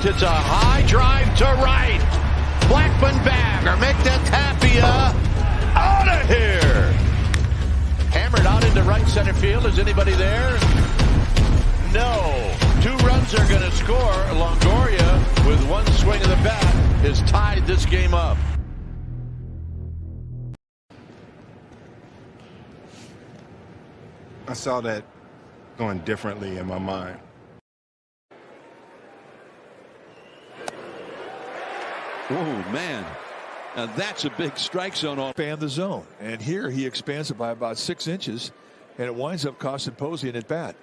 left. It's a high drive to right. Blackman back, or make that Tapia out of here. Hammered out into right center field. Is anybody there? No. 2 runs are going to score. Longoria, with one swing of the bat, has tied this game up. I saw that going differently in my mind. Oh, man. Now that's a big strike zone off. Expand the zone. And here he expands it by about 6 inches, and it winds up costing Posey an at-bat.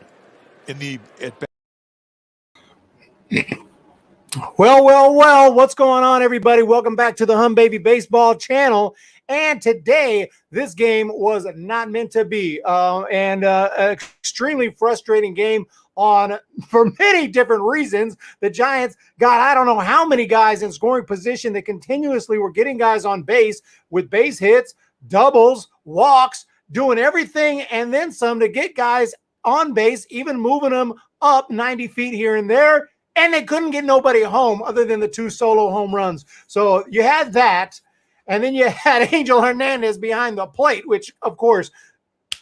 Well, what's going on, everybody? Welcome back to the Hum Baby Baseball channel. And today, this game was not meant to be. An extremely frustrating game for many different reasons. The Giants got, I don't know how many guys in scoring position that continuously were getting guys on base with base hits, doubles, walks, doing everything and then some to get guys on base, even moving them up 90 feet here and there. And they couldn't get nobody home other than the 2 solo home runs. So you had that. And then you had Angel Hernandez behind the plate, which, of course,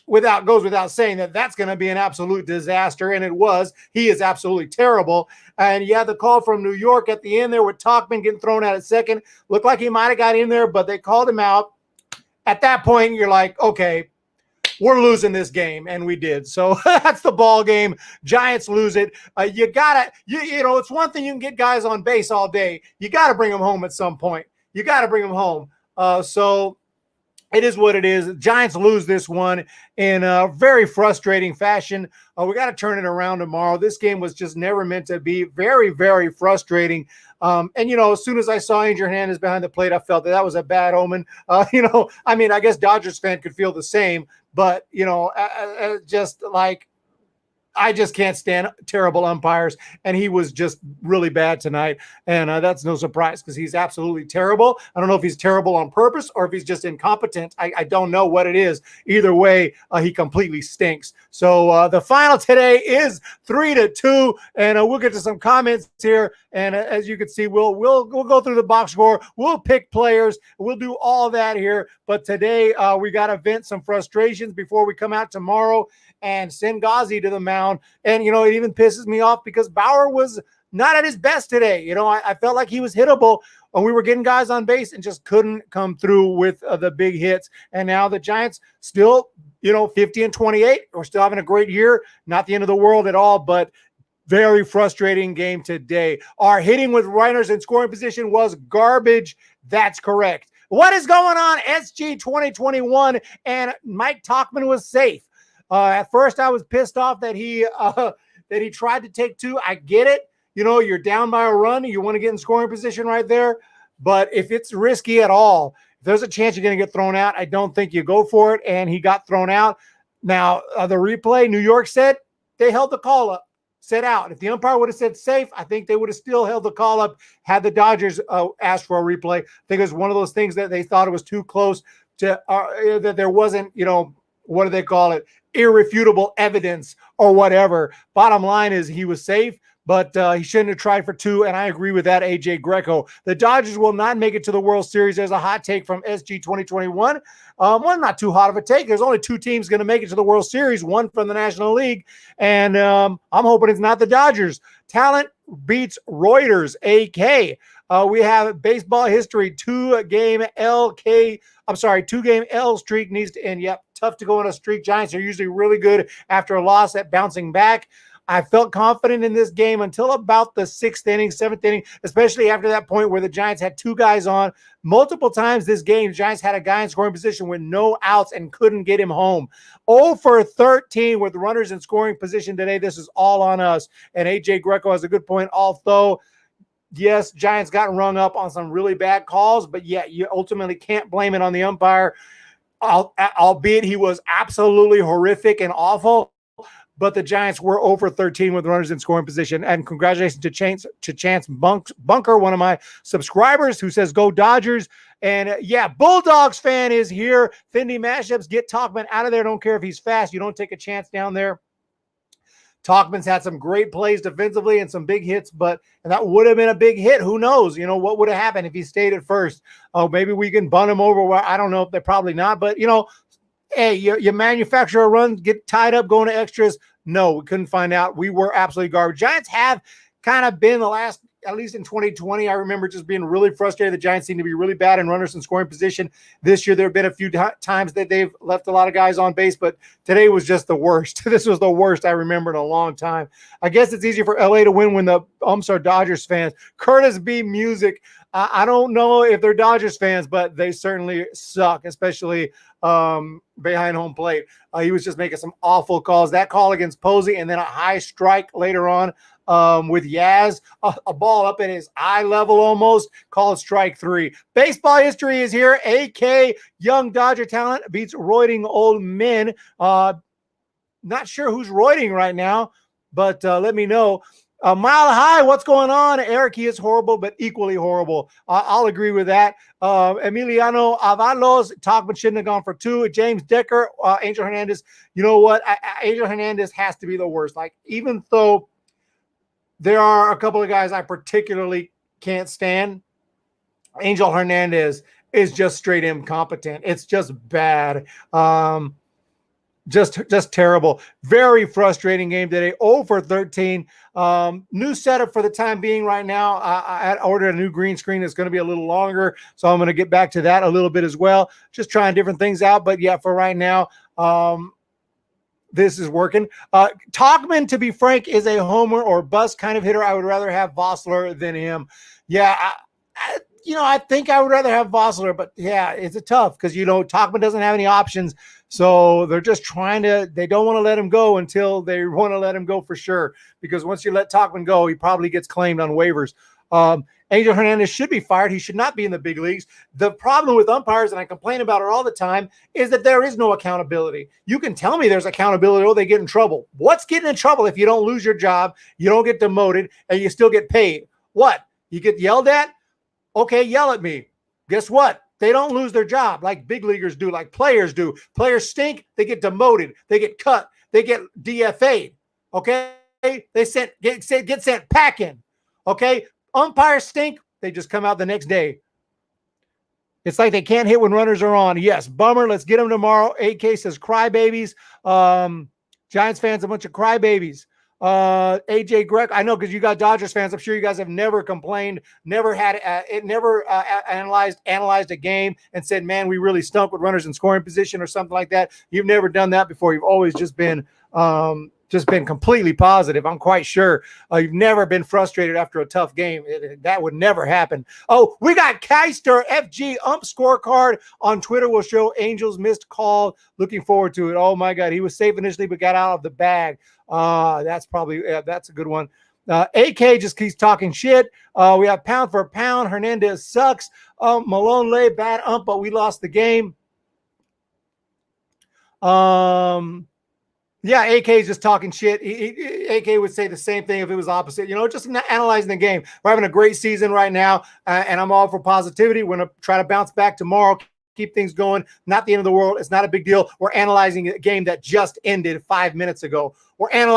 goes without saying that that's going to be an absolute disaster. And it was. He is absolutely terrible. And you had the call from New York at the end there with Tauchman getting thrown out at second. Looked like he might have got in there, but they called him out. At that point, you're like, okay, we're losing this game, and we did. So that's the ball game. Giants lose it. You gotta, you know, it's one thing you can get guys on base all day. You got to bring them home at some point. You got to bring them home. So it is what it is. Giants lose this one in a very frustrating fashion. We got to turn it around tomorrow. This game was just never meant to be. Very, very frustrating. And, you know, as soon as I saw Angel Hernandez behind the plate, I felt that was a bad omen. You know, I mean, I guess Dodgers fan could feel the same. But, you know, just like, I just can't stand terrible umpires, and he was just really bad tonight, and that's no surprise because he's absolutely terrible. I don't know if he's terrible on purpose or if he's just incompetent. I don't know what it is. Either way, he completely stinks. So the final today is 3-2, and we'll get to some comments here. And as you can see, we'll go through the box score. We'll pick players. We'll do all that here. But today we got to vent some frustrations before we come out tomorrow and send Ghazi to the mound. And, you know, it even pisses me off because Bauer was not at his best today. You know, I felt like he was hittable and we were getting guys on base and just couldn't come through with the big hits. And now the Giants still, you know, 50-28. We're still having a great year. Not the end of the world at all, but very frustrating game today. Our hitting with runners in scoring position was garbage. That's correct. What is going on, SG 2021? And Mike Tauchman was safe. At first, I was pissed off that he tried to take 2. I get it. You know, you're down by a run. You want to get in scoring position right there. But if it's risky at all, if there's a chance you're going to get thrown out, I don't think you go for it. And he got thrown out. Now, the replay, New York said they held the call up, said out. If the umpire would have said safe, I think they would have still held the call up had the Dodgers asked for a replay. I think it was one of those things that they thought it was too close to that there wasn't, you know, what do they call it? Irrefutable evidence or whatever. Bottom line is he was safe, but he shouldn't have tried for 2, and I agree with that, AJ Greco. The Dodgers will not make it to the World Series. There's a hot take from SG 2021. Well, not too hot of a take. There's only 2 teams going to make it to the World Series, one from the National League, and I'm hoping it's not the Dodgers. Talent beats Reuters, AK. We have baseball history, 2-game L streak needs to end. Yep, tough to go on a streak. Giants are usually really good after a loss at bouncing back. I felt confident in this game until about the 6th inning, 7th inning, especially after that point where the Giants had 2 guys on. Multiple times this game, Giants had a guy in scoring position with no outs and couldn't get him home. 0 for 13 with runners in scoring position today. This is all on us. And AJ Greco has a good point, although yes, Giants got rung up on some really bad calls, but yeah, you ultimately can't blame it on the umpire, albeit he was absolutely horrific and awful. But the Giants were over 13 with runners in scoring position. And congratulations to Chance Bunker, one of my subscribers, who says, go Dodgers. And yeah, Bulldogs fan is here. Fendi Mashups, get Tauchman out of there. Don't care if he's fast. You don't take a chance down there. Talkman's had some great plays defensively and some big hits, and that would have been a big hit. Who knows? What would have happened if he stayed at first? Oh, maybe we can bunt him over. Well, I don't know. They're probably not. But, hey, you manufacture a run, get tied up, going to extras. No, we couldn't find out. We were absolutely garbage. Giants have kind of been the last, at least in 2020, I remember just being really frustrated. The Giants seem to be really bad in runners in scoring position. This year, there have been a few times that they've left a lot of guys on base, but today was just the worst. This was the worst I remember in a long time. I guess it's easier for LA to win when the umps are Dodgers fans. Curtis B. Music. I don't know if they're Dodgers fans, but they certainly suck, especially behind home plate. He was just making some awful calls. That call against Posey and then a high strike later on with Yaz, a ball up in his eye level almost, called strike 3. Baseball history is here. AK, young Dodger talent, beats roiding old men. Not sure who's roiding right now, but let me know. Mile High, what's going on? Eric, he is horrible, but equally horrible. I'll agree with that. Emiliano Avalos, Talkman shouldn't have gone for 2. James Decker, Angel Hernandez. You know what? Angel Hernandez has to be the worst. Like, even though there are a couple of guys I particularly can't stand, Angel Hernandez is just straight incompetent. It's just bad. Just terrible. Very frustrating game today. 0 for 13. New setup for the time being right now. I ordered a new green screen. It's going to be a little longer, so I'm going to get back to that a little bit as well. Just trying different things out. But yeah, for right now, this is working. Talkman, to be frank, is a homer or bust kind of hitter. I would rather have Vossler than him. Yeah, I think I would rather have Vossler, but yeah, it's a tough because, Talkman doesn't have any options. So they're just they don't want to let him go until they want to let him go for sure. Because once you let Talkman go, he probably gets claimed on waivers. Angel Hernandez should be fired. He should not be in the big leagues. The problem with umpires, and I complain about it all the time, is that there is no accountability. You can tell me there's accountability. Oh, they get in trouble. What's getting in trouble if you don't lose your job, you don't get demoted, and you still get paid? What? You get yelled at? Okay, yell at me. Guess what? They don't lose their job like big leaguers do, like players do. Players stink, they get demoted, they get cut, they get DFA'd. Okay? They get sent packing. Okay? Umpires stink, they just come out the next day. It's like they can't hit when runners are on. Yes, bummer. Let's get them tomorrow. AK says crybabies. Giants fans, a bunch of crybabies. AJ Greg, I know because you got Dodgers fans. I'm sure you guys have never complained, never had analyzed a game and said, man, we really stunk with runners in scoring position or something like that. You've never done that before. You've always just been completely positive. I'm quite sure you've never been frustrated after a tough game. That would never happen. Oh, we got Keister FG ump scorecard on Twitter. Will show Angels missed call. Looking forward to it. Oh my God, he was safe initially but got out of the bag. That's a good one. AK just keeps talking shit. We have pound for pound. Hernandez sucks. Malone lay bad ump, but we lost the game. Yeah, AK is just talking shit. AK would say the same thing if it was opposite. Just analyzing the game. We're having a great season right now, and I'm all for positivity. We're going to try to bounce back tomorrow, keep things going. Not the end of the world. It's not a big deal. We're analyzing a game that just ended 5 minutes ago. We're talking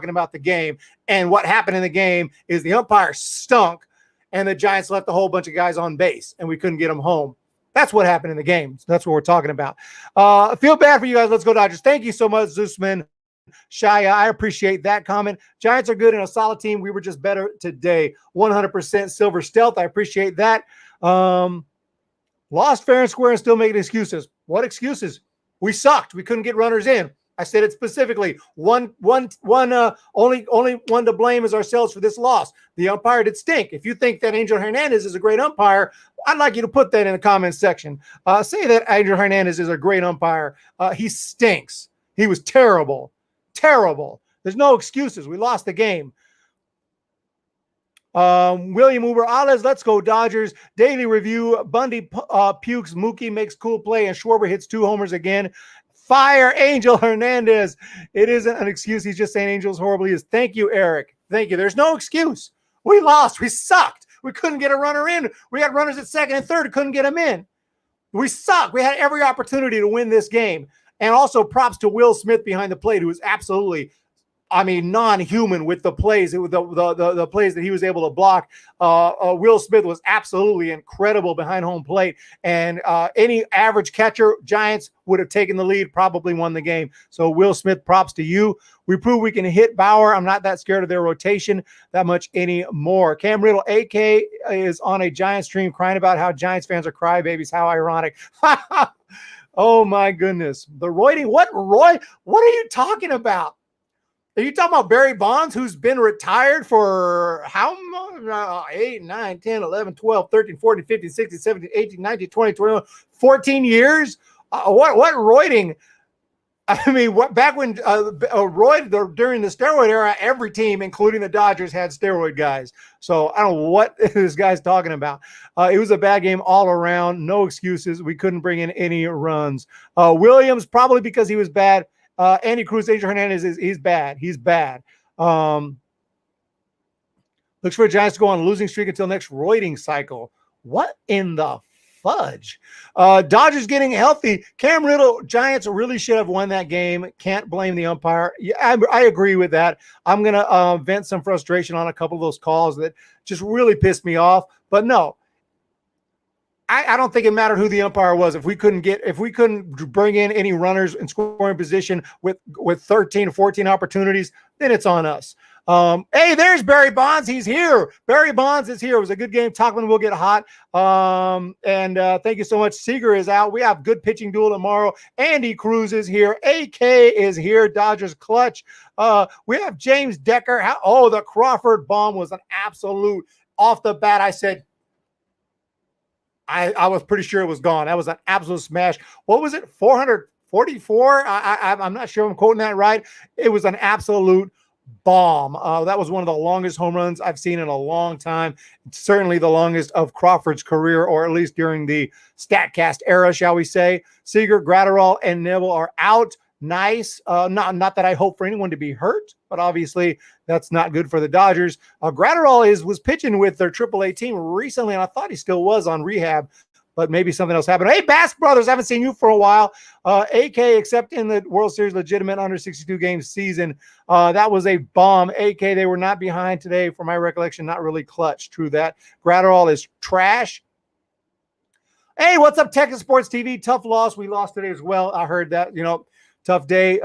about the game, and what happened in the game is the umpire stunk, and the Giants left a whole bunch of guys on base, and we couldn't get them home. That's what happened in the game. That's what we're talking about. I feel bad for you guys. Let's go Dodgers. Thank you so much, Zeusman. Shia, I appreciate that comment. Giants are good and a solid team. We were just better today. 100% Silver Stealth. I appreciate that. Lost fair and square and still making excuses. What excuses? We sucked. We couldn't get runners in. I said it specifically. Only one to blame is ourselves for this loss. The umpire did stink. If you think that Angel Hernandez is a great umpire, I'd like you to put that in the comments section. Say that Angel Hernandez is a great umpire. He stinks. He was terrible. Terrible. There's no excuses. We lost the game. William Uber Alles, let's go Dodgers. Daily review. Bundy pukes. Mookie makes cool play, and Schwarber hits 2 homers again. Fire Angel Hernandez. It isn't an excuse. He's just saying Angel's horribly is. Thank you, Eric. Thank you. There's no excuse. We lost. We sucked. We couldn't get a runner in. We had runners at second and third. Couldn't get them in. We suck. We had every opportunity to win this game. And also props to Will Smith behind the plate, who is absolutely, non-human with the plays, the plays that he was able to block. Will Smith was absolutely incredible behind home plate, and any average catcher, Giants would have taken the lead, probably won the game. So Will Smith, props to you. We prove we can hit Bauer. I'm not that scared of their rotation that much anymore. Cam Riddle, AK, is on a Giants stream crying about how Giants fans are crybabies. How ironic. Oh my goodness. The roiding. What, Roy? What are you talking about? Are you talking about Barry Bonds, who's been retired for how much? 8, 9, 10, 11, 12, 13, 14, 15, 16, 17, 18, 19, 20, 21, 14 years? What roiding? Back when during the steroid era, every team, including the Dodgers, had steroid guys. So I don't know what this guy's talking about. It was a bad game all around. No excuses. We couldn't bring in any runs. Williams, probably because he was bad. Andy Cruz, Angel Hernandez, he's bad. He's bad. Looks for the Giants to go on a losing streak until next roiding cycle. What in the fudge? Dodgers getting healthy. Cam Riddle, Giants really should have won that game. Can't blame the umpire. Yeah, I agree with that. I'm going to vent some frustration on a couple of those calls that just really pissed me off. But no, I don't think it mattered who the umpire was. If we couldn't bring in any runners in scoring position with 13 or 14 opportunities, then it's on us. Hey, there's Barry Bonds. He's here. Barry Bonds is here. It was a good game. Talkman will get hot. Thank you so much. Seager is out. We have good pitching duel tomorrow. Andy Cruz is here. AK is here. Dodgers clutch. We have James Decker. The Crawford bomb was an absolute off the bat. I said, I was pretty sure it was gone. That was an absolute smash. What was it? 444? I'm not sure I'm quoting that right. It was an absolute bomb. That was one of the longest home runs I've seen in a long time. It's certainly the longest of Crawford's career, or at least during the StatCast era, shall we say. Seager, Gratterall, and Neville are out. Nice. Not that I hope for anyone to be hurt, but obviously that's not good for the Dodgers. Gratterall was pitching with their AAA team recently, and I thought he still was on rehab, but maybe something else happened. Hey, Bass Brothers, I haven't seen you for a while. AK, except in the World Series legitimate under 62 game season. That was a bomb. AK, they were not behind today, from my recollection, not really clutch. True that. Gratterall is trash. Hey, what's up, Texas Sports TV? Tough loss. We lost today as well. I heard that, tough day.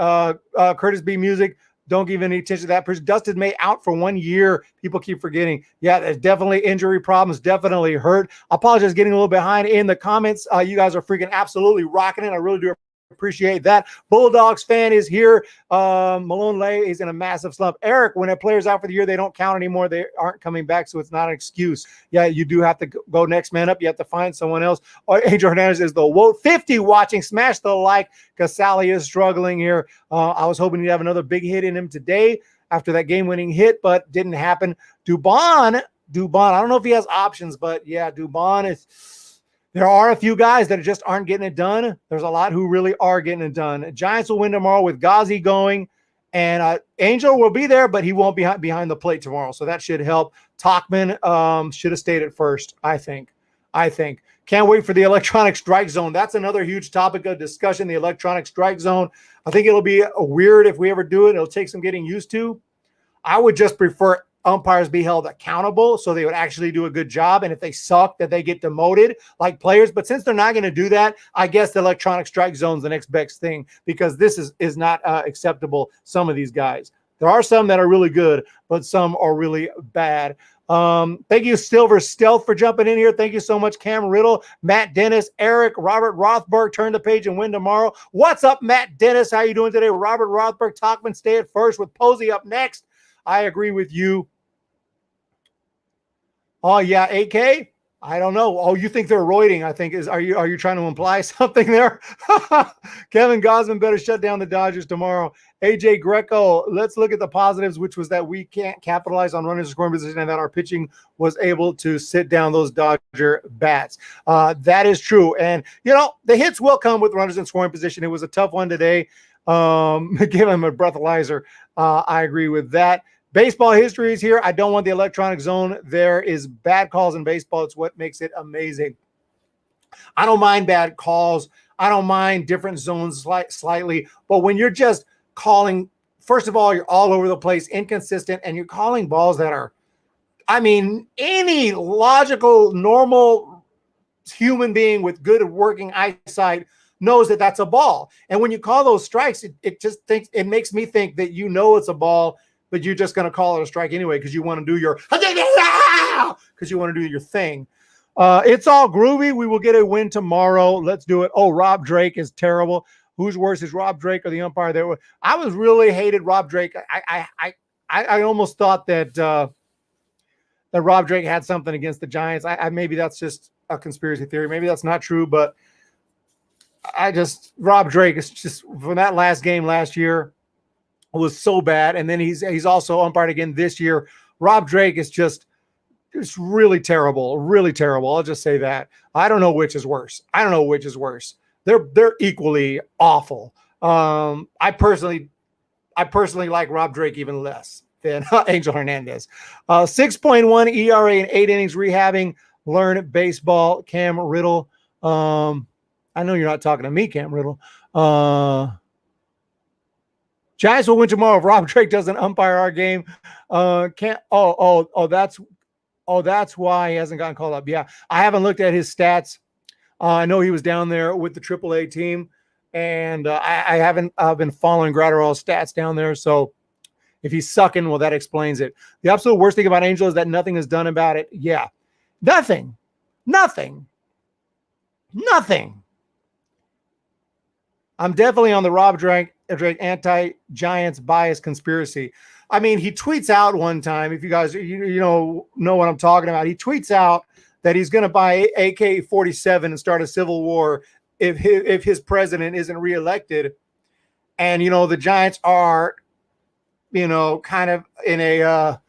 Curtis B. Music, don't give any attention to that person. Dustin May out for 1 year. People keep forgetting. Yeah, there's definitely injury problems, definitely hurt. I apologize getting a little behind in the comments. You guys are freaking absolutely rocking it. I really do appreciate that. Bulldogs fan is here. Malone Lay is in a massive slump. Eric, when a player's out for the year, they don't count anymore. They aren't coming back, so it's not an excuse. Yeah, you do have to go next man up. You have to find someone else. Angel Hernandez is the woe. 50 watching. Smash the like, because Sally is struggling here. I was hoping he'd have another big hit in him today after that game-winning hit, but didn't happen. Dubon, I don't know if he has options, but yeah, Dubon is... There are a few guys that just aren't getting it done. There's a lot who really are getting it done. Giants will win tomorrow with Ghazi going, and Angel will be there, but he won't be behind the plate tomorrow, so that should help. Talkman should have stayed at first, I think. Can't wait for the electronic strike zone. That's another huge topic of discussion, the electronic strike zone. I think it'll be weird if we ever do it. It'll take some getting used to. I would just prefer umpires be held accountable so they would actually do a good job, and if they suck, that they get demoted like players. But since they're not going to do that, I guess the electronic strike zone is the next best thing, because this is not acceptable. Some of these guys, there are some that are really good, but some are really bad. Thank you, Silver Stealth, for jumping in here. Thank you so much, Cam Riddle, Matt Dennis, Eric, Robert Rothberg. Turn the page and win tomorrow. What's up, Matt Dennis? How you doing today? Robert Rothberg, Talkman, stay at first with Posey up next. I agree with you. Oh, yeah, AK? I don't know. Oh, you think they're roiding, I think. Are you trying to imply something there? Kevin Gosman better shut down the Dodgers tomorrow. AJ Greco, let's look at the positives, which was that we can't capitalize on runners in scoring position and that our pitching was able to sit down those Dodger bats. That is true. And, the hits will come with runners in scoring position. It was a tough one today. Give him a breathalyzer. I agree with that. Baseball history is here. I don't want the electronic zone. There is bad calls in baseball. It's what makes it amazing. I don't mind bad calls. I don't mind different zones slightly. But when you're just calling, first of all, you're all over the place, inconsistent, and you're calling balls that are, I mean, any logical, normal human being with good working eyesight knows that that's a ball. And when you call those strikes, it makes me think that you know it's a ball, but you're just going to call it a strike anyway because you want to do your thing. It's all groovy. We will get a win tomorrow. Let's do it. Oh, Rob Drake is terrible. Who's worse, is Rob Drake or the umpire there? I was really hated Rob Drake. I almost thought that that Rob Drake had something against the Giants. Maybe that's just a conspiracy theory. Maybe that's not true, but Rob Drake is just, from that last game last year, was so bad. And then he's also umpired again this year. Rob Drake is just really terrible, really terrible. I'll just say that. I don't know which is worse. They're equally awful. I personally like Rob Drake even less than Angel Hernandez. 6.1 ERA in 8 innings, rehabbing. Learn baseball. Cam Riddle. I know you're not talking to me, Cam Riddle. Giants will win tomorrow if Rob Drake doesn't umpire our game. That's why he hasn't gotten called up. Yeah, I haven't looked at his stats. I know he was down there with the AAA team, and I haven't been following Gratterall's stats down there. So if he's sucking, well, that explains it. The absolute worst thing about Angel is that nothing is done about it. Yeah, nothing. I'm definitely on the Rob Drake anti-Giants bias conspiracy. I mean, he tweets out one time, if you guys know what I'm talking about, he tweets out that he's going to buy AK-47 and start a civil war if his president isn't reelected. And, the Giants are, kind of in a,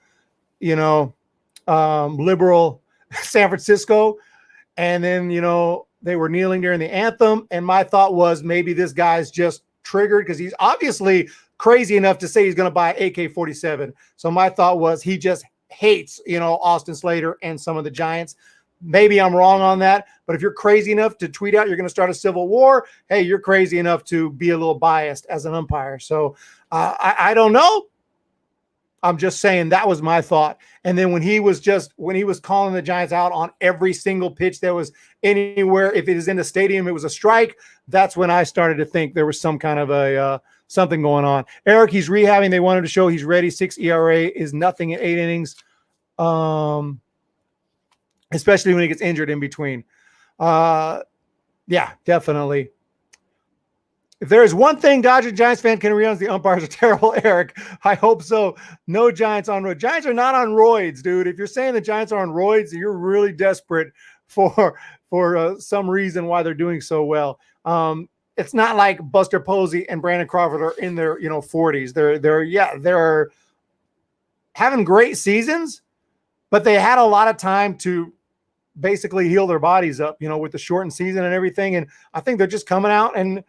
liberal San Francisco. And then, they were kneeling during the anthem. And my thought was maybe this guy's just triggered because he's obviously crazy enough to say he's going to buy AK-47. So my thought was he just hates, Austin Slater and some of the Giants. Maybe I'm wrong on that, but if you're crazy enough to tweet out you're going to start a civil war, hey, you're crazy enough to be a little biased as an umpire. So I don't know. I'm just saying that was my thought. And then when he was calling the Giants out on every single pitch that was anywhere, if it is in the stadium, it was a strike. That's when I started to think there was some kind of a something going on. Eric, he's rehabbing. They wanted to show he's ready. 6 ERA is nothing in 8 innings, especially when he gets injured in between. Yeah, definitely. If there is one thing Dodger Giants fan can agree on, is the umpires are terrible, Eric. I hope so. No Giants on roids. Giants are not on roids, dude. If you're saying the Giants are on roids, you're really desperate for some reason why they're doing so well. It's not like Buster Posey and Brandon Crawford are in their 40s. They're having great seasons, but they had a lot of time to basically heal their bodies up, with the shortened season and everything. And I think they're just coming out and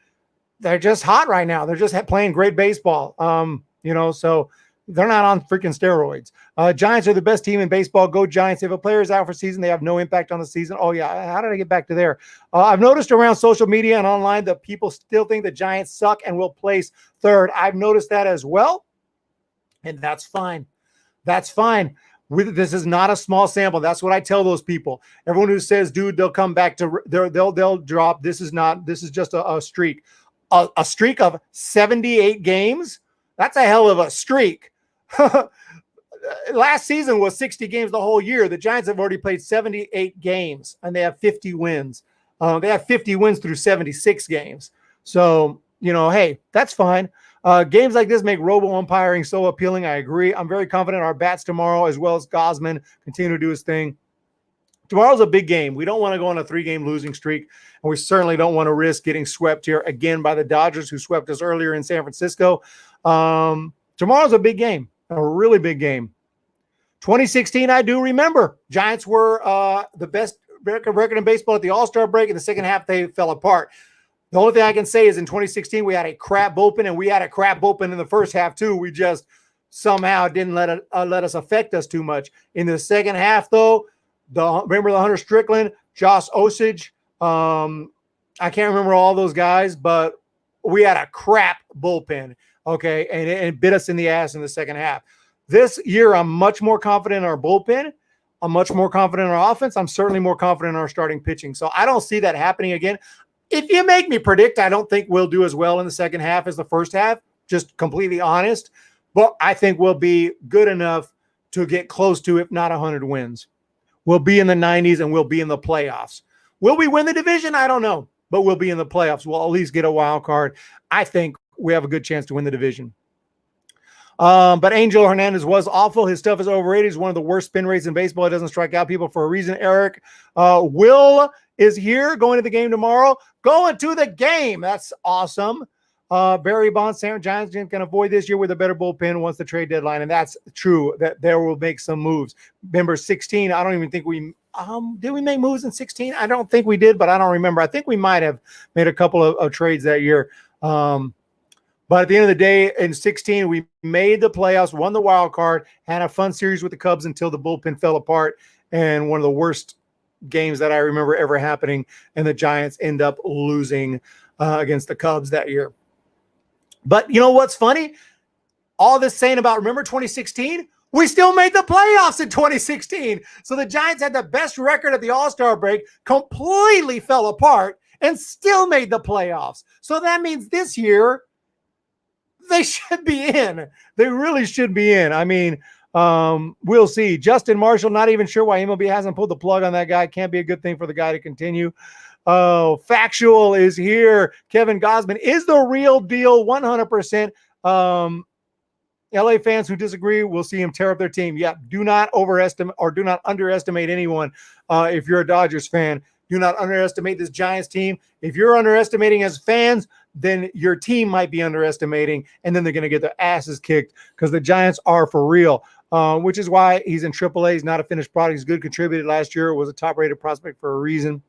they're just hot right now. They're just playing great baseball. So they're not on freaking steroids. Giants are the best team in baseball. Go Giants. If a player is out for season, they have no impact on the season. Oh yeah. How did I get back to there? I've noticed around social media and online that people still think the Giants suck and will place third. I've noticed that as well. And that's fine. That's fine. This is not a small sample. That's what I tell those people. Everyone who says, dude, they'll come back to they'll drop. This is just a streak. A streak of 78 games. That's a hell of a streak. Last season was 60 games the whole year. The Giants have already played 78 games, and they have 50 wins. They have 50 wins through 76 games. So, hey, that's fine. Games like this make robo-umpiring so appealing. I agree. I'm very confident our bats tomorrow, as well as Gosman, continue to do his thing. Tomorrow's a big game. We don't want to go on a 3-game losing streak, and we certainly don't want to risk getting swept here again by the Dodgers, who swept us earlier in San Francisco. Tomorrow's a big game, a really big game. 2016, I do remember. Giants were the best record in baseball at the All-Star break. In the second half, they fell apart. The only thing I can say is in 2016, we had a crap bullpen, and we had a crap bullpen in the first half too. We just somehow didn't let us affect us too much. In the second half, though, remember the Hunter Strickland, Josh Osage, I can't remember all those guys, but we had a crap bullpen, okay, and it bit us in the ass in the second half. This year, I'm much more confident in our bullpen. I'm much more confident in our offense. I'm certainly more confident in our starting pitching. So I don't see that happening again. If you make me predict, I don't think we'll do as well in the second half as the first half, just completely honest. But I think we'll be good enough to get close to, if not 100 wins. We'll be in the 90s and we'll be in the playoffs. Will we win the division? I don't know, but we'll be in the playoffs. We'll at least get a wild card. I think we have a good chance to win the division. But Angel Hernandez was awful. His stuff is overrated. He's one of the worst spin rates in baseball. He doesn't strike out people for a reason, Eric. Will is here, going to the game tomorrow. Going to the game. That's awesome. Barry Bonds, Giants can avoid this year with a better bullpen once the trade deadline. And that's true, that there will make some moves. Remember, 16, I don't even think we did we make moves in 16? I don't think we did, but I don't remember. I think we might have made a couple of trades that year. But at the end of the day, in 16, we made the playoffs, won the wild card, had a fun series with the Cubs until the bullpen fell apart, and one of the worst games that I remember ever happening, and the Giants end up losing against the Cubs that year. But you know what's funny? All this saying about, remember 2016? We still made the playoffs in 2016. So the Giants had the best record at the All-Star break, completely fell apart, and still made the playoffs. So that means this year, they should be in. They really should be in. I mean, we'll see. Justin Marshall, not even sure why MLB hasn't pulled the plug on that guy. Can't be a good thing for the guy to continue. Factual is here. Kevin Gosman is the real deal, 100%. LA fans who disagree will see him tear up their team. Yeah, do not overestimate or do not underestimate anyone. If you're a Dodgers fan, do not underestimate this Giants team. If you're underestimating as fans, then your team might be underestimating, and then they're going to get their asses kicked because the Giants are for real, which is why he's in AAA. He's not a finished product. He's good, contributed last year, was a top-rated prospect for a reason.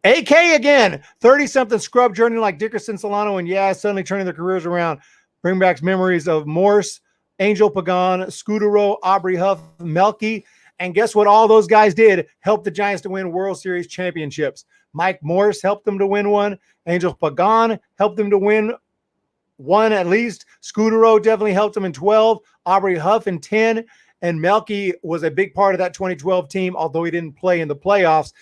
AK again, 30-something scrub journey like Dickerson, Solano, and suddenly turning their careers around. Bring back memories of Morse, Angel Pagan, Scudero, Aubrey Huff, Melky. And guess what all those guys did? Help the Giants to win World Series championships. Mike Morse helped them to win one. Angel Pagan helped them to win one at least. Scudero definitely helped them in 12. Aubrey Huff in 10. And Melky was a big part of that 2012 team, although he didn't play in the playoffs.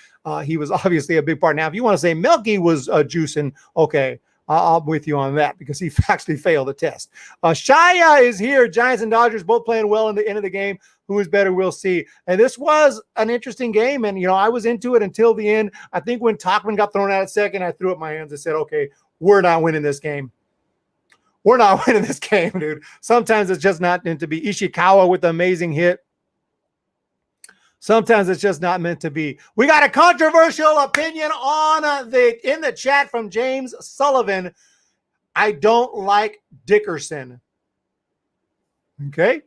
He was obviously a big part. Now, if you want to say Melky was juicing, okay, I'm with you on that because he actually failed the test. Shia is here. Giants and Dodgers both playing well in the end of the game. Who is better, we'll see. And this was an interesting game. And, I was into it until the end. I think when Tachman got thrown out at second, I threw up my hands and said, okay, we're not winning this game. We're not winning this game, dude. Sometimes it's just not meant to be. Ishikawa with the amazing hit. Sometimes it's just not meant to be. We got a controversial opinion in the chat from James Sullivan. I don't like Dickerson. Okay.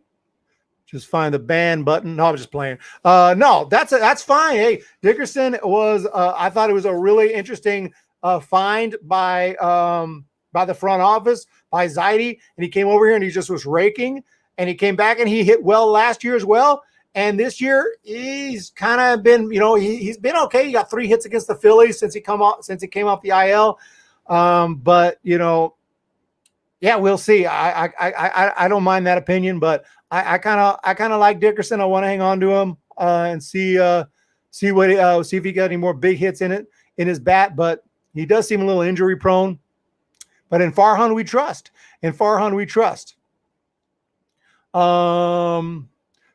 Just find the ban button. No, I'm just playing. No, that's fine. Hey, Dickerson was, I thought it was a really interesting find by the front office, by Zaidi. And he came over here and he just was raking. And he came back and he hit well last year as well. And this year, he's kind of been, he's been okay. He got 3 hits against the Phillies since he came off the IL. But we'll see. I don't mind that opinion, but I kind of like Dickerson. I want to hang on to him and see if he got any more big hits in his bat. But he does seem a little injury prone. But in Farhan we trust.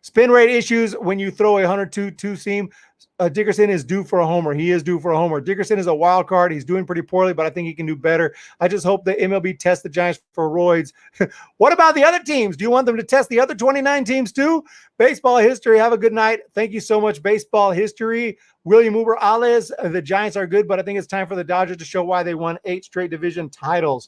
Spin rate issues when you throw a 102 seam. Dickerson is due for a homer. He is due for a homer. Dickerson is a wild card. He's doing pretty poorly, but I think he can do better. I just hope that MLB tests the Giants for roids. What about the other teams? Do you want them to test the other 29 teams too? Baseball history. Have a good night. Thank you so much, Baseball history. William Uber Ales. The Giants are good, but I think it's time for the Dodgers to show why they won 8 straight division titles.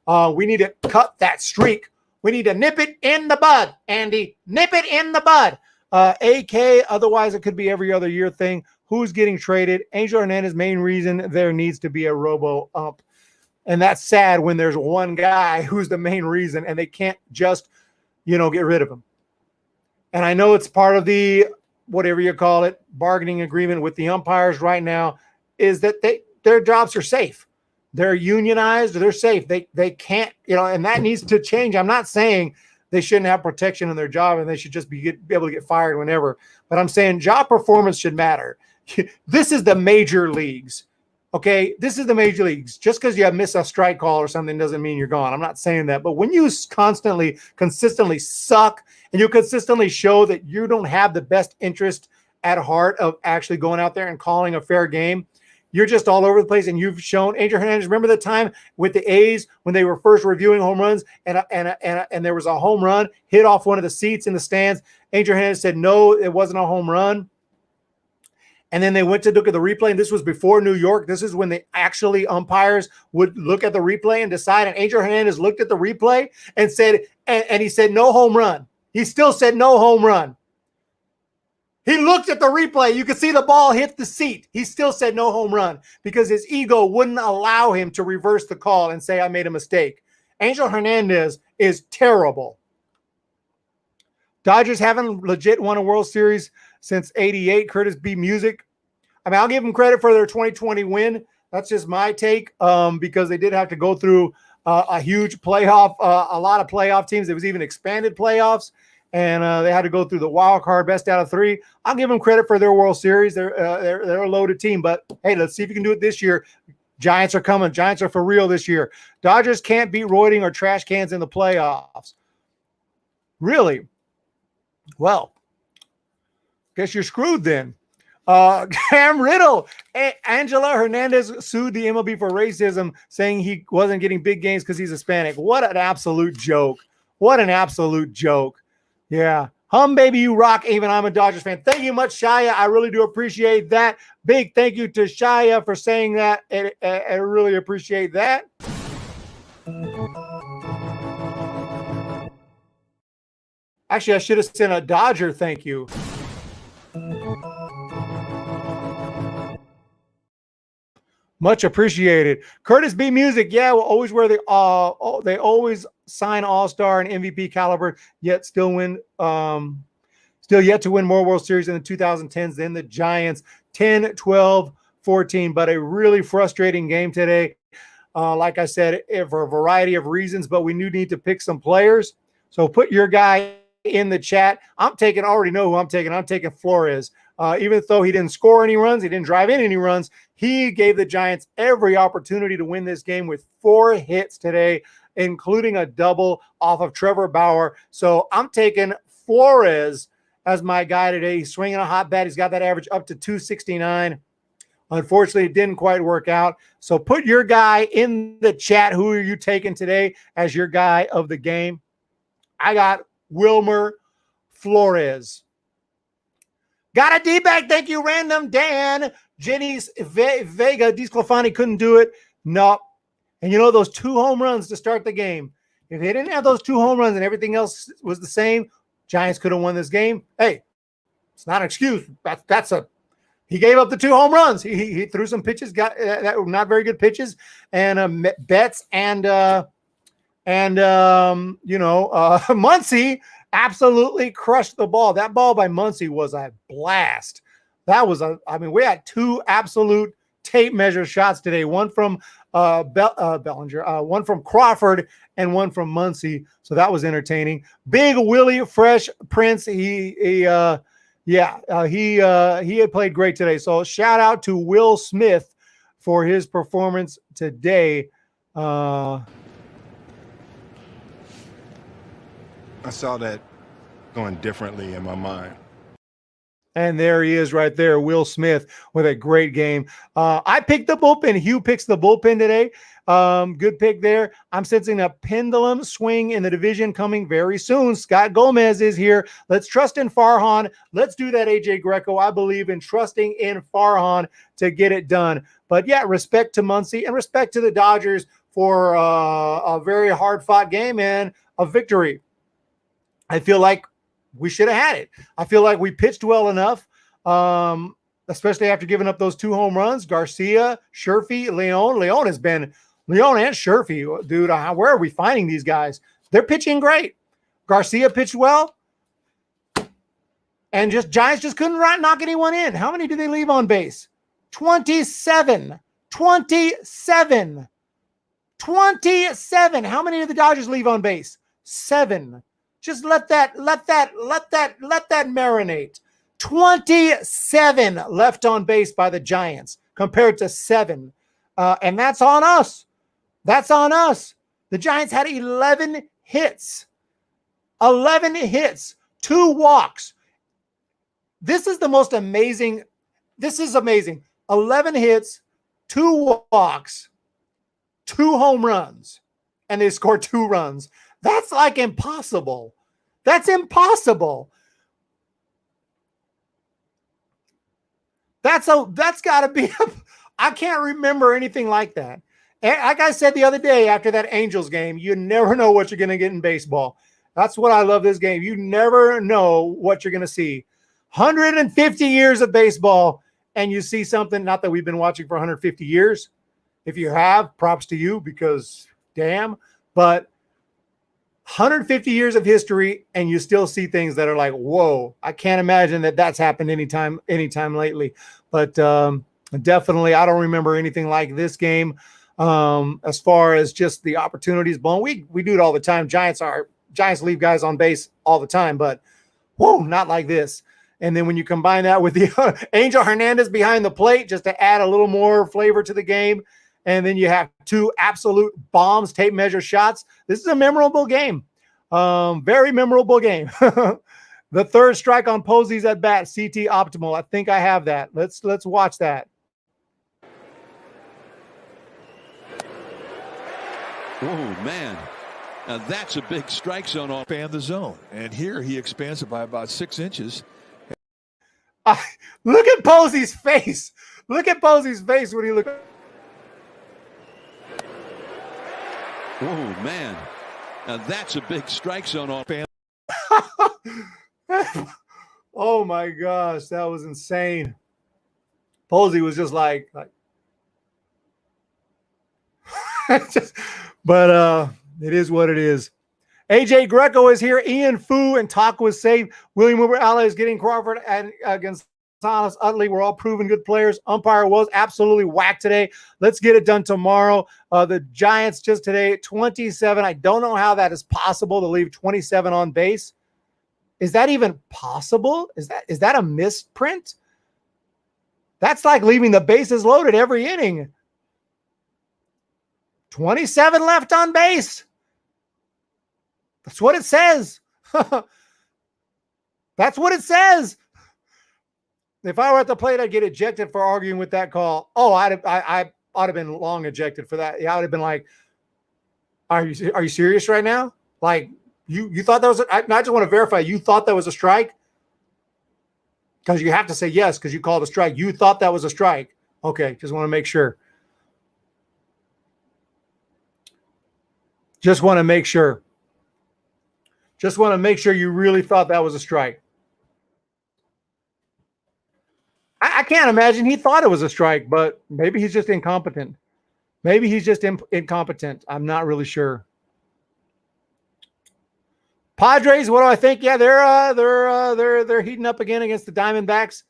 We need to cut that streak. We need to nip it in the bud, Andy. Nip it in the bud. AK, otherwise it could be every other year thing. Who's getting traded? Angel Hernandez, main reason there needs to be a robo-ump. And that's sad when there's one guy who's the main reason and they can't just, get rid of him. And I know it's part of the, whatever you call it, bargaining agreement with the umpires right now. is that their jobs are safe. They're unionized. They're safe. They can't, and that needs to change. I'm not saying they shouldn't have protection in their job and they should just be able to get fired whenever. But I'm saying job performance should matter. This is the major leagues. Okay, this is the major leagues. Just because you have missed a strike call or something doesn't mean you're gone. I'm not saying that. But when you consistently suck and you consistently show that you don't have the best interest at heart of actually going out there and calling a fair game, you're just all over the place. And you've shown Angel Hernandez. Remember the time with the A's when they were first reviewing home runs and there was a home run hit off one of the seats in the stands. Angel Hernandez said, no, it wasn't a home run. And then they went to look at the replay, and this was before New York. This is when the actually umpires would look at the replay and decide. And Angel Hernandez looked at the replay and said, and he said, no home run. He still said no home run. He looked at the replay. You could see the ball hit the seat. He still said no home run because his ego wouldn't allow him to reverse the call and say, I made a mistake. Angel Hernandez is terrible. Dodgers haven't legit won a World Series since '88. Curtis B. Music. I mean, I'll give them credit for their 2020 win. That's just my take because they did have to go through a huge playoff, a lot of playoff teams. It was even expanded playoffs, and they had to go through the wild card, best out of three. I'll give them credit for their World Series. They're a loaded team, but hey, let's see if you can do it this year. Giants are coming. Giants are for real this year. Dodgers can't beat roiding or trash cans in the playoffs. Really? Well, guess you're screwed then. Cam Riddle. Angela Hernandez sued the MLB for racism, saying he wasn't getting big games because he's Hispanic. What an absolute joke. What an absolute joke. Yeah. Baby, you rock. Even I'm a Dodgers fan. Thank you much, Shia. I really do appreciate that. Big thank you to Shia for saying that. I really appreciate that. Actually, I should have sent a Dodger thank you. Much appreciated. Curtis B. Music, yeah, will always wear the they always sign All-Star and MVP caliber, yet still yet to win more World Series in the 2010s than the Giants. 10, 12, 14, but a really frustrating game today. Like I said, for a variety of reasons, but we do need to pick some players. So put your guy in the chat. Already know who I'm taking. I'm taking Flores. Even though he didn't score any runs, he didn't drive in any runs, he gave the Giants every opportunity to win this game with 4 hits today, including a double off of Trevor Bauer. So I'm taking Flores as my guy today. He's swinging a hot bat. He's got that average up to 269. Unfortunately, it didn't quite work out. So put your guy in the chat. Who are you taking today as your guy of the game? I got Wilmer Flores. Got a D-back. Thank you, Random Dan. Jenny's Vega. DeSclafani couldn't do it. No. And you know those 2 home runs to start the game. If they didn't have those 2 home runs and everything else was the same, Giants could have won this game. Hey, it's not an excuse. He gave up the 2 home runs. He threw some pitches, got that were not very good pitches, and Betts and Muncy absolutely crushed the ball. That ball by Muncy was a blast. We had 2 absolute tape measure shots today. One from Bellinger, one from Crawford, and one from Muncy. So that was entertaining. Big Willie Fresh Prince. He had played great today. So shout out to Will Smith for his performance today. I saw that going differently in my mind. And there he is right there, Will Smith, with a great game. I picked the bullpen. Hugh picks the bullpen today. Good pick there. I'm sensing a pendulum swing in the division coming very soon. Scott Gomez is here. Let's trust in Farhan. Let's do that, AJ Greco. I believe in trusting in Farhan to get it done. But yeah, respect to Muncy and respect to the Dodgers for a very hard-fought game and a victory. I feel like we should have had it. I feel like we pitched well enough, especially after giving up those 2 home runs. Garcia, Sherfy, Leon and Sherfy, dude. Where are we finding these guys? They're pitching great. Garcia pitched well, and Giants just couldn't knock anyone in. How many did they leave on base? 27. 27. 27. How many did the Dodgers leave on base? 7. Just let that marinate. 27 left on base by the Giants compared to 7. And that's on us. That's on us. The Giants had 11 hits. 11 hits, 2 walks. This is the most amazing. This is amazing. 11 hits, 2 walks, 2 home runs, and they scored 2 runs. That's like impossible. That's impossible. That's got to be. I can't remember anything like that. And like I said the other day after that Angels game, you never know what you're going to get in baseball. That's what I love this game. You never know what you're going to see. 150 years of baseball, and you see something, not that we've been watching for 150 years. If you have, props to you because damn. But 150 years of history, and you still see things that are like, whoa, I can't imagine that that's happened anytime lately. But definitely, I don't remember anything like this game. As far as just the opportunities blown, we do it all the time. Giants leave guys on base all the time, but whoa, not like this. And then when you combine that with the Angel Hernandez behind the plate, just to add a little more flavor to the game, and then you have 2 absolute bombs, tape measure shots. This is a memorable game. Very memorable game. The third strike on Posey's at bat, CT optimal. I think I have that. Let's watch that. Oh, man. Now that's a big strike zone off. Expand the zone. And here he expands it by about 6 inches. Look at Posey's face. Look at Posey's face when he looked. Oh, man. Now that's a big strike zone off. Oh, my gosh. That was insane. Posey was just like but it is what it is. AJ Greco is here. Ian Fu and Talk was safe. William Uber-Ale is getting Crawford and Gonzalez Utley were all proven good players. Umpire was absolutely whacked today. Let's get it done tomorrow. The Giants just today, 27. I don't know how that is possible to leave 27 on base. Is that even possible? Is that a misprint? That's like leaving the bases loaded every inning. 27 left on base. That's what it says. That's what it says. If I were at the plate, I'd get ejected for arguing with that call. Oh, I ought have been long ejected for that. Yeah, I would have been like, are you serious right now? Like, you thought that was I just want to verify, you thought that was a strike? Because you have to say yes, because you called a strike. You thought that was a strike. Okay, just want to make sure. Just want to make sure. Just want to make sure you really thought that was a strike. I can't imagine he thought it was a strike, but maybe he's just incompetent. Maybe he's just incompetent. I'm not really sure. Padres, what do I think? Yeah, they're heating up again against the Diamondbacks.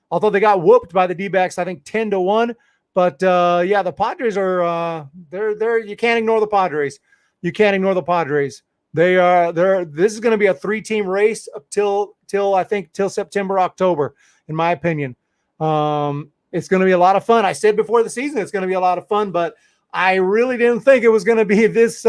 Although they got whooped by the D-backs, I think 10-1. But yeah, the Padres are they're you can't ignore the Padres. You can't ignore the Padres. This is going to be a 3-team race up till September, October, in my opinion. It's going to be a lot of fun. I said before the season it's going to be a lot of fun, but I really didn't think it was going to be this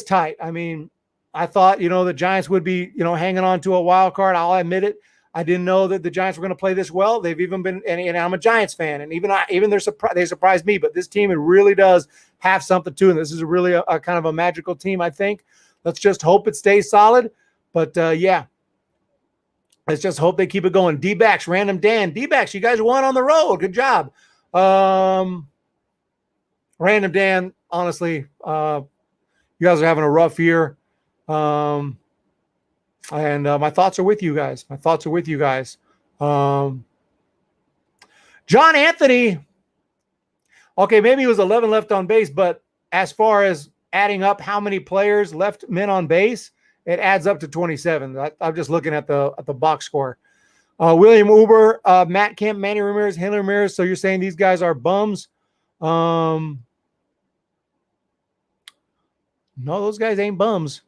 tight. I mean, I thought, the Giants would be, hanging on to a wild card. I'll admit it. I didn't know that the Giants were going to play this well. They've even been, and I'm a Giants fan, and even they surprised me. But this team, it really does have something to it. This is really a kind of a magical team, I think. Let's just hope it stays solid. But yeah, let's just hope they keep it going. D-backs, Random Dan, D-backs, you guys won on the road. Good job. Random Dan, honestly, you guys are having a rough year. And my thoughts are with you guys. John Anthony, okay, maybe it was 11 left on base, but as far as adding up how many players left men on base, it adds up to 27. I'm just looking at the box score. William Uber, Matt Kemp, Manny Ramirez, Henry Ramirez. So you're saying these guys are bums? No, those guys ain't bums.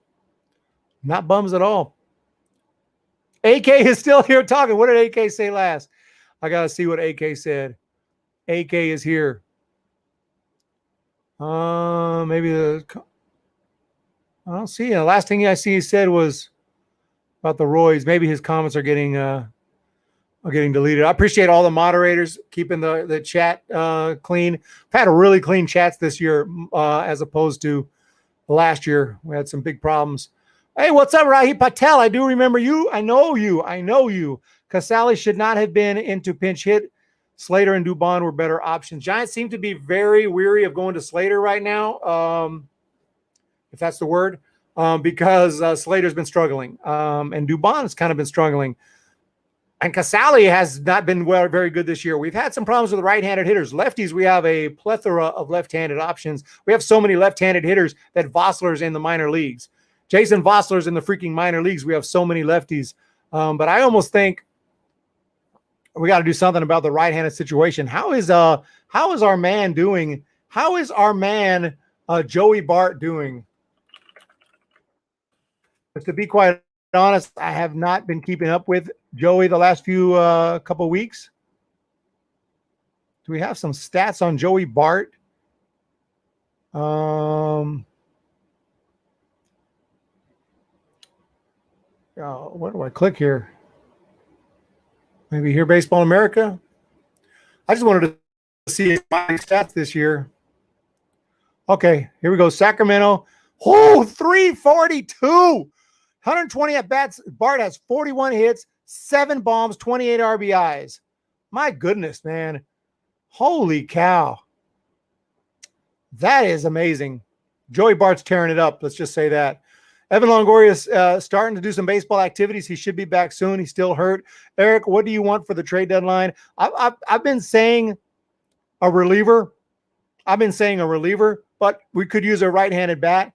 Not bums at all. AK is still here talking. What did AK say last? I got to see what AK said. AK is here. Maybe I don't see it. The last thing I see he said was about the Roys. Maybe his comments are getting deleted. I appreciate all the moderators keeping the chat clean. I've had a really clean chats this year as opposed to last year. We had some big problems. Hey, what's up, Rahi Patel? I do remember you. I know you. Casale should not have been into pinch hit. Slater and Dubon were better options. Giants seem to be very weary of going to Slater right now, if that's the word, because Slater's been struggling, and Dubon's kind of been struggling. And Casale has not been very good this year. We've had some problems with right-handed hitters. Lefties, we have a plethora of left-handed options. We have so many left-handed hitters that Vossler's in the minor leagues. Jason Vossler's in the freaking minor leagues. We have so many lefties. But I almost think we got to do something about the right-handed situation. How is our man doing? How is our man Joey Bart doing? But to be quite honest, I have not been keeping up with Joey the last few couple weeks. Do we have some stats on Joey Bart? What do I click here? Maybe here, Baseball America. I just wanted to see my stats this year. Okay, here we go. Sacramento. Oh, 342. 120 at bats. Bart has 41 hits, 7 bombs, 28 RBIs. My goodness, man. Holy cow. That is amazing. Joey Bart's tearing it up. Let's just say that. Evan Longoria is starting to do some baseball activities. He should be back soon. He's still hurt. Eric, what do you want for the trade deadline? I've been saying a reliever. But we could use a right-handed bat.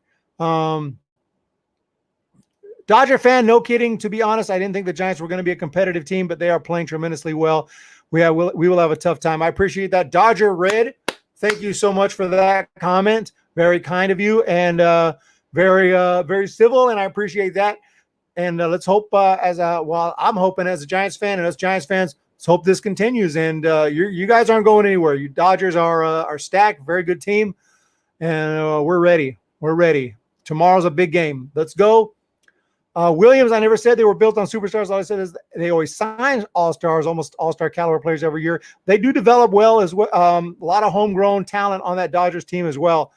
Dodger fan, no kidding. To be honest, I didn't think the Giants were going to be a competitive team, but they are playing tremendously well. We will have a tough time. I appreciate that. Dodger Red, thank you so much for that comment. Very kind of you, and very civil, and I appreciate that. And let's hope, I'm hoping as a Giants fan and us Giants fans, let's hope this continues. And you guys aren't going anywhere. You Dodgers are stacked, very good team, and we're ready. We're ready. Tomorrow's a big game. Let's go. Williams, I never said they were built on superstars. All I said is they always sign all-stars, almost all-star caliber players every year. They do develop well as well. A lot of homegrown talent on that Dodgers team as well.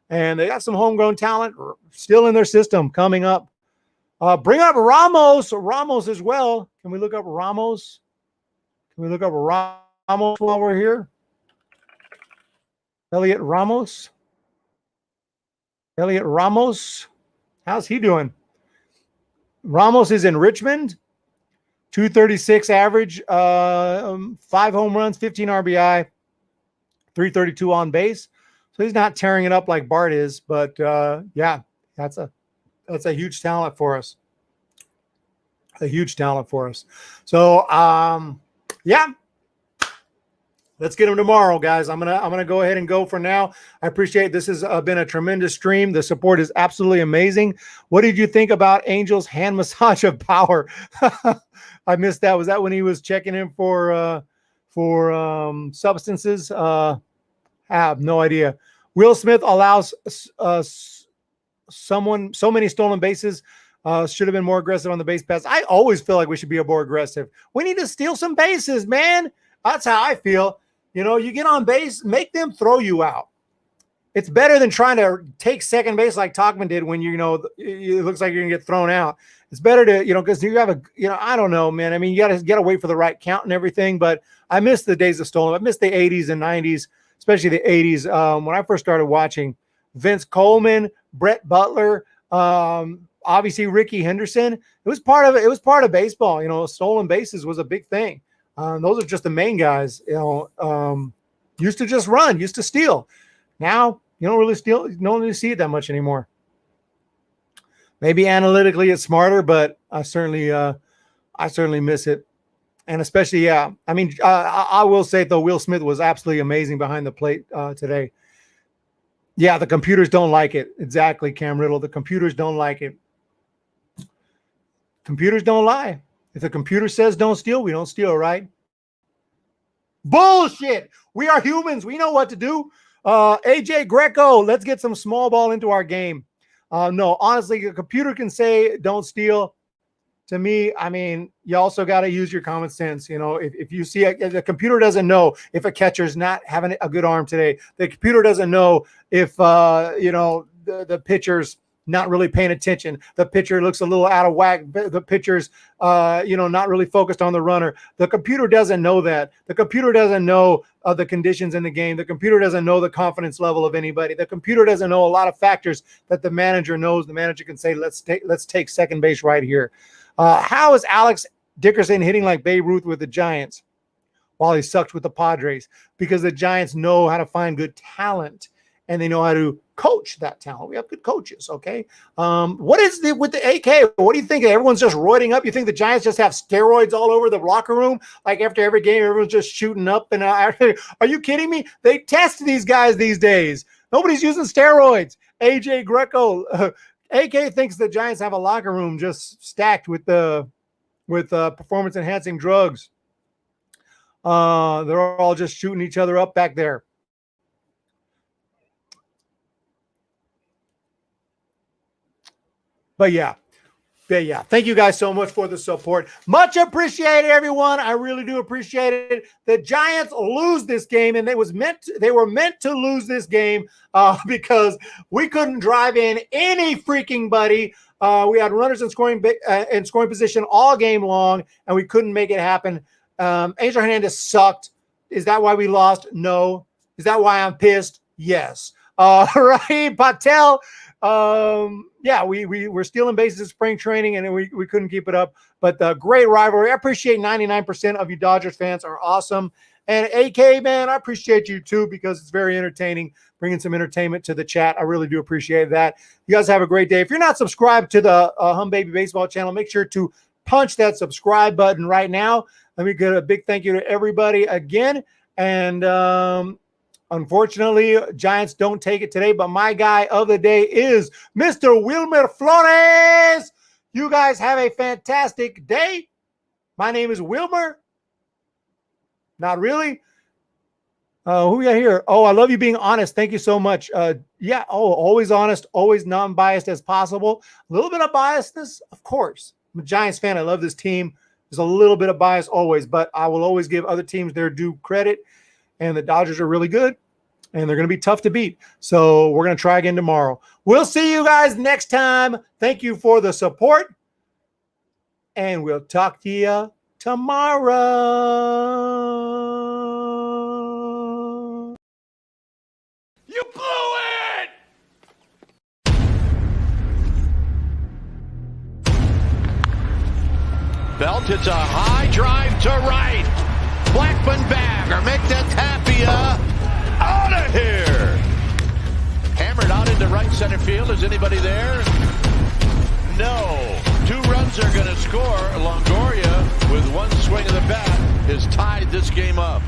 And they got some homegrown talent still in their system coming up. Bring up Ramos as well. Can we look up Ramos? While we're here? Elliot Ramos. How's he doing? Ramos is in Richmond. 236 average, 5 home runs, 15 RBI, 332 on base. So he's not tearing it up like Bart is, but yeah, that's a huge talent for us. So yeah, let's get him tomorrow, guys. I'm gonna go ahead and go for now. I appreciate this has been a tremendous stream. The support is absolutely amazing. What did you think about Angel's hand massage of power? I missed that. Was that when he was checking in for substances? I have no idea. Will Smith allows so many stolen bases. Should have been more aggressive on the base pass. I always feel like we should be more aggressive. We need to steal some bases, man. That's how I feel. You get on base, make them throw you out. It's better than trying to take second base like Tauchman did when it looks like you're gonna get thrown out. It's better to, because you have I don't know, man. I mean, you gotta wait for the right count and everything. But I miss the days of stolen. I miss the 80s and 90s. Especially the 80s, when I first started watching. Vince Coleman, Brett Butler, obviously Ricky Henderson. It was part of baseball. Stolen bases was a big thing. Those are just the main guys. Used to just run, used to steal. Now you don't really steal. You don't really see it that much anymore. Maybe analytically it's smarter, but I certainly miss it. And especially, yeah, I mean, I will say, though, Will Smith was absolutely amazing behind the plate today. Yeah, the computers don't like it. Exactly, Cam Riddle. The computers don't like it. Computers don't lie. If the computer says don't steal, we don't steal, right? Bullshit. We are humans. We know what to do. AJ Greco, let's get some small ball into our game. No, honestly, a computer can say don't steal. To me, I mean, you also got to use your common sense. You know, if you see the computer doesn't know if a catcher's not having a good arm today. The computer doesn't know if, the pitcher's not really paying attention. The pitcher looks a little out of whack. The pitcher's, not really focused on the runner. The computer doesn't know that. The computer doesn't know the conditions in the game. The computer doesn't know the confidence level of anybody. The computer doesn't know a lot of factors that the manager knows. The manager can say, let's take second base right here. How is Alex Dickerson hitting like Babe Ruth with the Giants while he sucked with the Padres? Because the Giants know how to find good talent and they know how to coach that talent. We have good coaches, okay? What is with the AK? What do you think? Everyone's just roiding up? You think the Giants just have steroids all over the locker room? Like after every game, everyone's just shooting up? And are you kidding me? They test these guys these days. Nobody's using steroids. AJ Greco, AK thinks the Giants have a locker room just stacked with performance enhancing drugs. They're all just shooting each other up back there. But yeah, thank you guys so much for the support. Much appreciated, everyone. I really do appreciate it. The Giants lose this game, and they were meant to lose this game because we couldn't drive in any freaking buddy. We had runners in scoring position all game long, and we couldn't make it happen. Angel Hernandez sucked. Is that why we lost? No. Is that why I'm pissed? Yes. Raheem Patel. We're stealing bases in spring training, and we couldn't keep it up. But the great rivalry. I appreciate 99% of you Dodgers fans are awesome. And AK, man, I appreciate you too because it's very entertaining, bringing some entertainment to the chat. I really do appreciate that. You guys have a great day. If you're not subscribed to the Hum Baby Baseball channel, make sure to punch that subscribe button right now. Let me give a big thank you to everybody again. And unfortunately, Giants don't take it today, but my guy of the day is Mr. Wilmer Flores. You guys have a fantastic day. My name is Wilmer. Not really. Who we got here? Oh, I love you being honest. Thank you so much. Always honest, always non-biased as possible. A little bit of biasness, of course. I'm a Giants fan. I love this team. There's a little bit of bias always, but I will always give other teams their due credit. And the Dodgers are really good, and they're going to be tough to beat. So we're going to try again tomorrow. We'll see you guys next time. Thank you for the support, and we'll talk to you tomorrow. You blew it! Belt hits a high drive to right. Blackman bag or make that Tapia out of here. Hammered out into right center field. Is anybody there? No. 2 runs are going to score. Longoria, with one swing of the bat, has tied this game up.